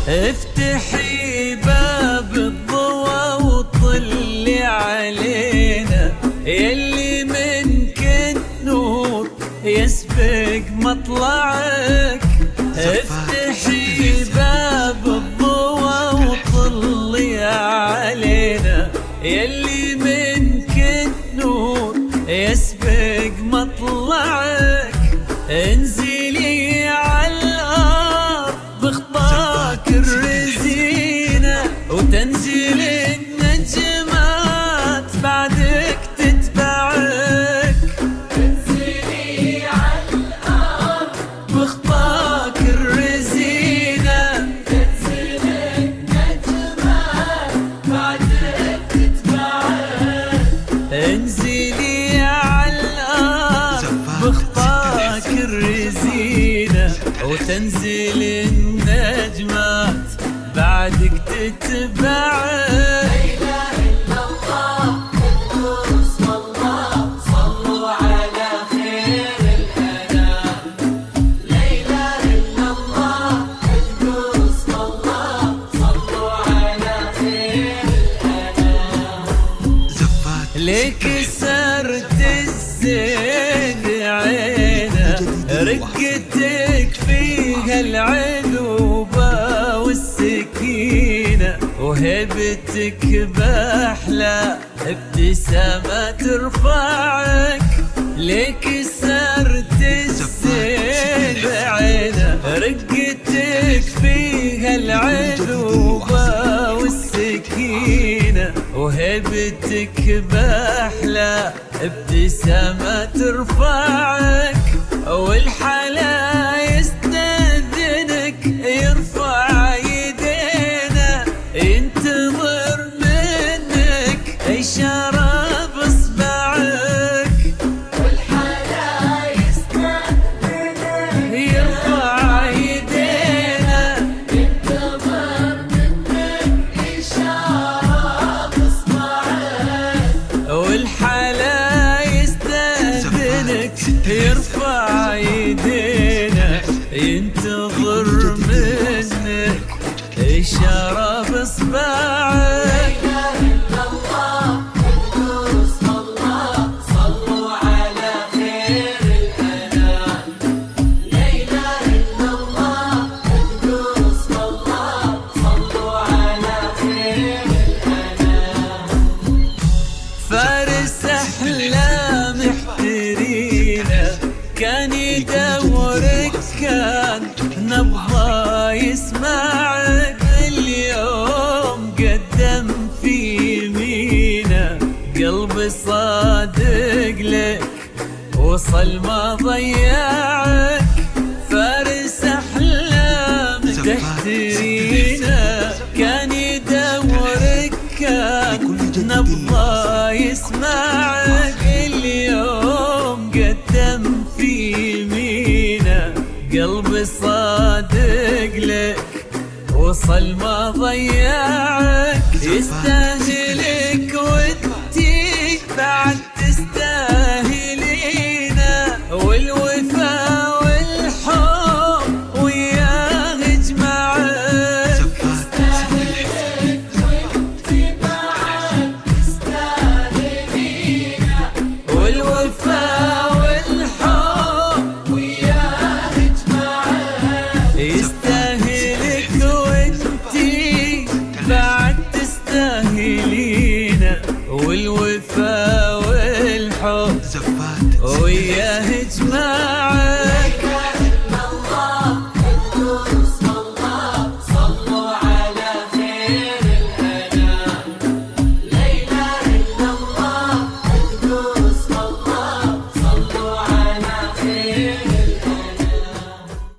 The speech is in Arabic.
افتحي باب الضوى وطلي علينا، يلي منك النور يسبق مطلعك. افتحي باب الضوى وطلي علينا، يلي منك النور يسبق مطلعك. انزلي على الارض بخطاك الرزينة، وتنزل النجمات بعدك تتبعك. انزلي على الارض بخطاك الرزينة، تنزل النجمات بعدك تتبعك. انزلي على الارض بخطاك الرزينة، وتنزل النجمات بعدك تتبعك. لا اله الا الله القدوس والله، صلوا على خير الانام. لا اله الا الله القدوس والله، صلوا على خير الانام. ليك سرت الزين عينه، رقتك فيها العذوبة والسكينة، وهبتك بأحلى ابتسامة ترفعك. ليك سرت الزين عينه، رقتك فيها العذوبة والسكينة، وهبتك بأحلى ابتسامة ترفعك. والحلا يستأذنك يرفع يدينا، ينتظر منك إشارة بإصبعك. والحلا يستأذنك يرفع يدينا، ينتظر منك إشارة بإصبعك. والحلا يستأذنك يرفع يدينا، ينتظر منك إشارة بإصبعك. لا إله إلا الله القدوس والله، صلوا على خير الأنام. لا إله إلا الله القدوس والله، صلوا على خير الأنام. فارس أحلام احترينا، كان يدورك كان نبغى يسمعك. اليوم قدم في يمينه، قلبي صادق لك وصل ما ضيعك. فارس أحلام تحترينا، كان يدورك كان نبغى يسمعك. اليوم قدم في يمينه، قلبي صادق لك وصل ما ضيعك. يستاهلك وانتي بعد تستاهلينا، والوفا والحب وياه اجمعك. يستاهلك وانتي بعد تستاهلينا، والوفا والحب وياه اجمعك. يستاهلك وانتي بعد تستاهلينا، والوفا والحب وياه اجمعك.